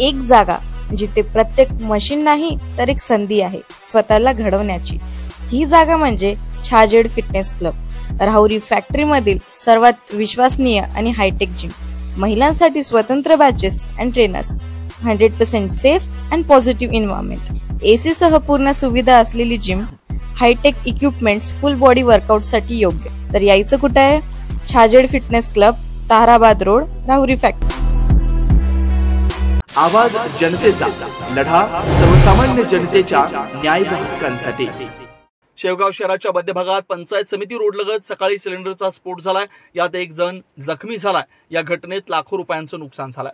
एक जागा जिथे प्रत्येक मशीन नाही तर एक संधी आहे स्वतःला घडवण्याची। ही जागा म्हणजे Chhajed fitness club, Rahuri factory मधील सर्वात विश्वसनीय आणि हायटेक जिम। महिलांसाठी स्वतंत्र batches and trainers, 100% safe and positive environment, AC सह पूर्ण सुविधा असलेली जिम, hitech equipments, full body workout साठी योग्य। तर यायचं कुठे आहे? Chhajed fitness club, Tarabad road, Rahuri factory. आवाज जनतेचा, लढा सर्वसामान्य जनतेच्या न्याय व हक्कांसाठी। शेवगाव शहराच्या मध्यभागात पंचायत समिती रोड लगत सकाळी सिलेंडरचा स्फोट झालाय। यात एक जण जखमी झालाय। या घटनेत लाखो रुपयांचं नुकसान झालंय।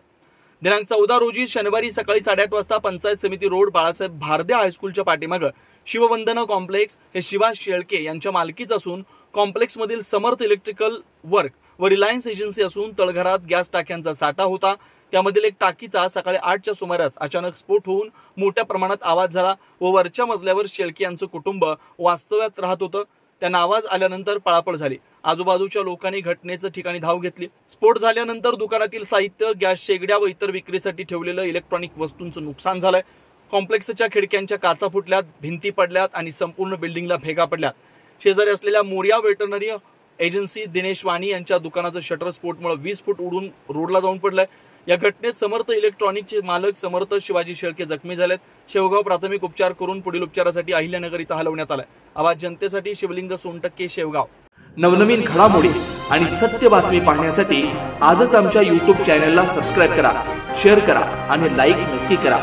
दिनांक 14 रोजी शनिवारी सकाळी 8:30 वाजता पंचायत समिती रोड बाळासाहेब भारदे हायस्कूलच्या पाठीमागे शिववंदना कॉम्प्लेक्स हे शिवा शेळके यांच्या मालकीचं असून कॉम्प्लेक्स मधील समर्थ इलेक्ट्रिकल वर्क व रिलायन्स एजन्सी असून तळघरात गॅस टाक्यांचा साठा होता। त्यामधील एक टाकीचा सकाळी 8च्या सुमारास अचानक स्फोट होऊन मोठ्या प्रमाणात आवाज झाला व वरच्या मजल्यावर शेळके यांचं कुटुंब वास्तव्यात राहत होतं। त्यांना आवाज आल्यानंतर पळापळ झाली। आजूबाजूच्या लोकांनी घटनेच्या ठिकाणी धाव घेतली। स्फोट झाल्यानंतर दुकानातील साहित्य, गॅस शेगड्या व इतर विक्रीसाठी ठेवलेलं इलेक्ट्रॉनिक वस्तूंचं नुकसान झालंय। कॉम्प्लेक्सच्या खिडक्यांच्या काचा फुटल्यात, भिंती पडल्यात आणि संपूर्ण बिल्डिंगला भेगा पडल्यात। शेजारी असलेल्या मोरिया वेटरनरी एजन्सी दिनेश वाणी यांच्या दुकानाचं शटर स्फोटमुळे 20 फूट उडून रोडला जाऊन पडलंय। या घटनेत समर्थ इलेक्ट्रॉनिकचे मालक समर्थ शिवाजी शेळके जखमी झालेत। शेवगाव प्राथमिक उपचार करून पुढील उपचारासाठी अहिल्यानगर इथं हलवण्यात आलंय। आवाज जनतेसाठी शिवलिंग सोनटक्के, शेवगाव। नवनवीन घडामोडी आणि सत्य बातमी पाहण्यासाठी आजच आमच्या YouTube चॅनलला सबस्क्राइब करा, शेअर करा आणि लाईक नक्की करा।